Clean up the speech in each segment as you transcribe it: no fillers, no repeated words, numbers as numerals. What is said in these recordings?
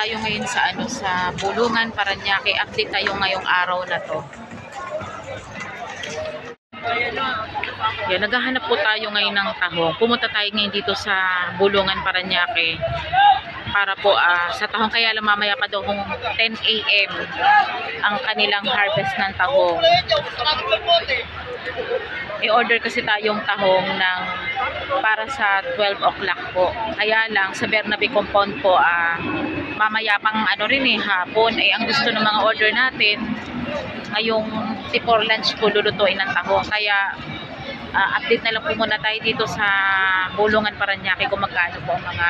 tayo ngayon sa sa Bulungan, Parañaque. Update tayo ngayong araw na to. Yan, naghahanap po tayo ngayon ng tahong. Pumunta tayo ngayon dito sa Bulungan, Parañaque para po sa tahong. Kaya lang mamaya pa daw kung 10 AM ang kanilang harvest ng tahong. I-order kasi tayong tahong ng para sa 12 o'clock po. Kaya lang sa Bernabe Compound po mamaya pang hapon ang gusto ng mga order natin ngayong before lunch po lulutuin ng tahong. Kaya update na lang po muna tayo dito sa Bulungan, Parañaque kung magkano po ang mga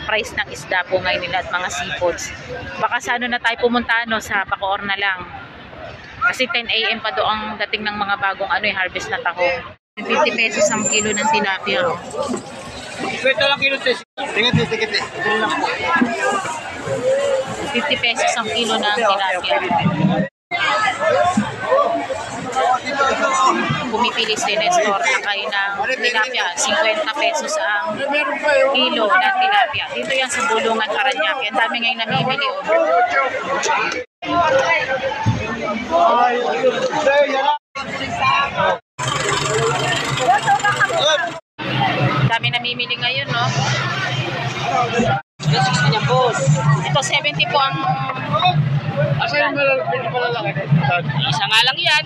price ng isda po ngayon nila at mga seafoods. Baka sa na tayo pumunta sa Bacoor na lang. Kasi 10 AM pa do ang dating ng mga bagong harvest na tahong. 50 pesos ang kilo ng tilapia. Ito lang kilo, tingin. 50 pesos ang kilo ng tilapia. Pumipili si Nestor na kayo ng tilapia. 50 pesos ang kilo ng tilapia. Dito yan sa Bulungan, Parañaque. Ang dami ngayon namimili. Dami namimili ngayon, no? Ito 70 po ang isa nga lang yan.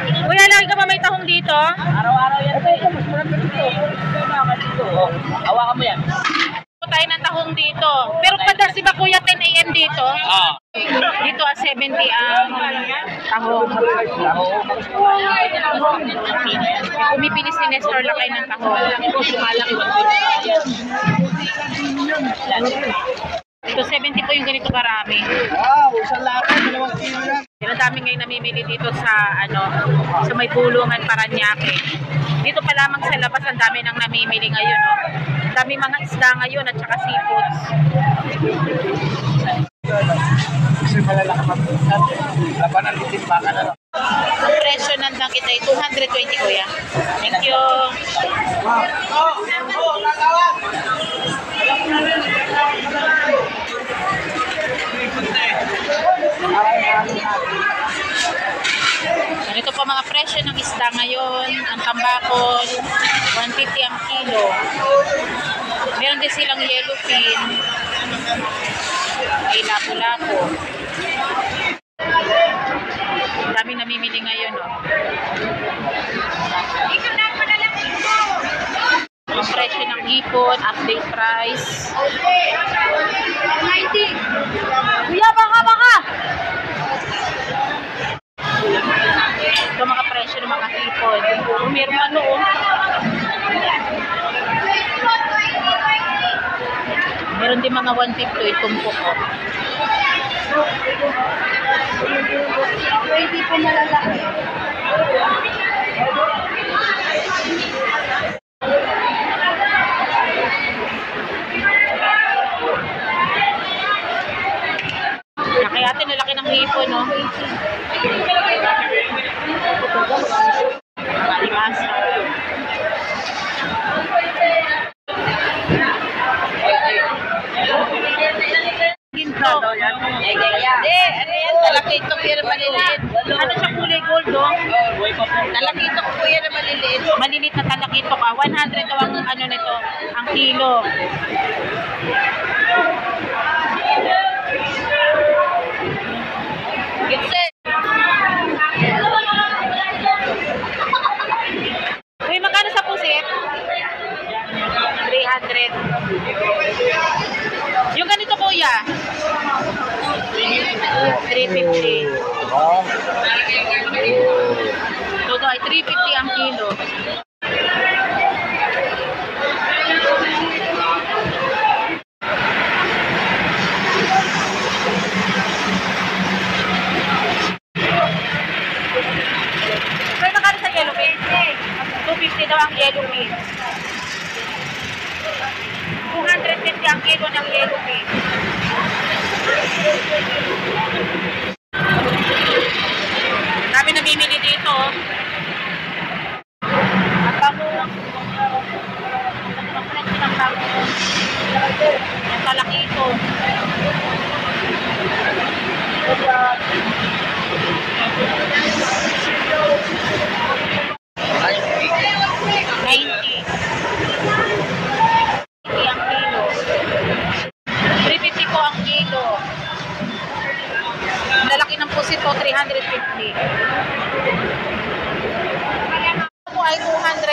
Kuya, lagi ka ba may tahong dito? Araw-araw yan. Hawakan mo yan. Tayo ng tahong dito. Pero padas ba kuya 10 AM dito? Dito 70 ang tahong. Pumipili si Nestor lakay ng tahong. Ito 70 po yung ganito karami. Wow, isang lakay, 2 kilo yan. Ang dami ngayon namimili dito sa sa may Bulungan, Parañaque. Dito pa lamang sa labas ang dami nang namimili ngayon, no? Ang dami mga isda ngayon at saka seafoods. Kasi malalaki mag-usap. Labanan din baka na lang. Ang presyo ng dangkit ay 220 kuya. Thank you. Ganito po mga presyo ng isda ngayon. Ang tambakol, 150 ang kilo. Meron din silang yellowfin. Ay lapo-lapo. Ang daming namimili ngayon, no? Ang presyo ng hipon, update price. 90. Kuya, baka! Ito mga presyo ng mga hipon. Meron pa noon. Meron din mga 150 itong puko. 20 po malalaki. Kaya ate, nalaki ng hipon, no? Malimasa. Ginto. Talakitok yan na maliliit. Ano siya kulay gold, no? Talakitok po yan na maliliit. Maliliit na talakitok, 100 daw ang nito, ang kilo. Uy, magkano sa pusit? 300. Yung ganito kuya? 350. Todo ay 350 ang kilo. Yellowfin. 250 daw ang yellowfin. 250 ang kilo ng yellowfin. Dami namimili dito. Ang bango. Ang talakito.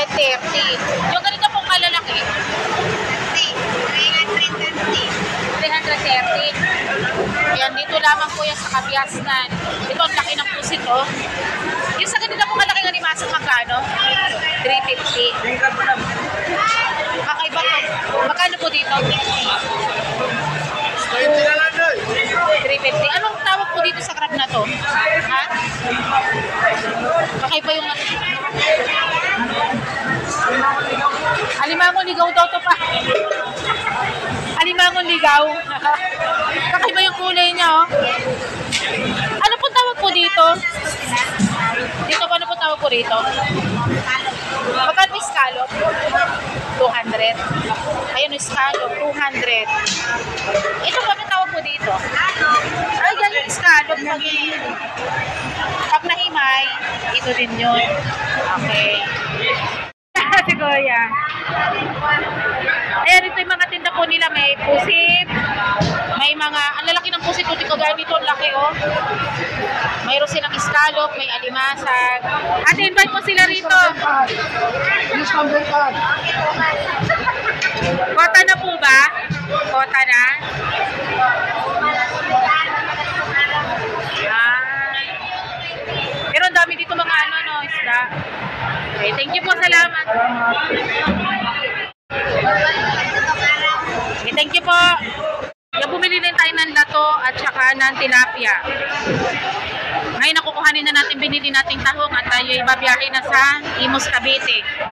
730. Yung ganito pong malalaki. 330. Yan, dito lamang po yan sa Kabiasnan. Ito, ang laki ng pusit, oh. Yung sa ganito pong malaking animaso, magkano? 350. Kakaiba to. Magkano po dito? 350. Anong tawag po dito sa crab na to? Ha? Kakaiba yung ano. Alimango ligaw daw to pa. Alimango ligaw. Kakaiba yung kulay niya, oh. Ano po tawag po dito? Dito ba ano po tawag po rito? Magkano yung scallop? 200. Ayun yung scallop, 200. Ito ba ano tawag po dito? Ay, yan yung scallop. Pag nahimay, ito din yun. Okay. Si Kuya. Ayan, ito yung mga tinda po nila. May pusit. May mga, ang lalaki ng pusit. Hindi ko ganito, ang laki, oh. Mayroon silang scallop, may alimasag. Ate, invite mo sila rito. Kota na po ba? Kota na? Pero ang dami dito mga ano, no, isda. Okay, thank you po, salamat. Okay, thank you po. Yung bumili din tayo ng lato at saka ng tilapia. Ngayon nakukuhanin na natin, binili nating tahong at tayo ibabiyahe na sa Imus, Cavite.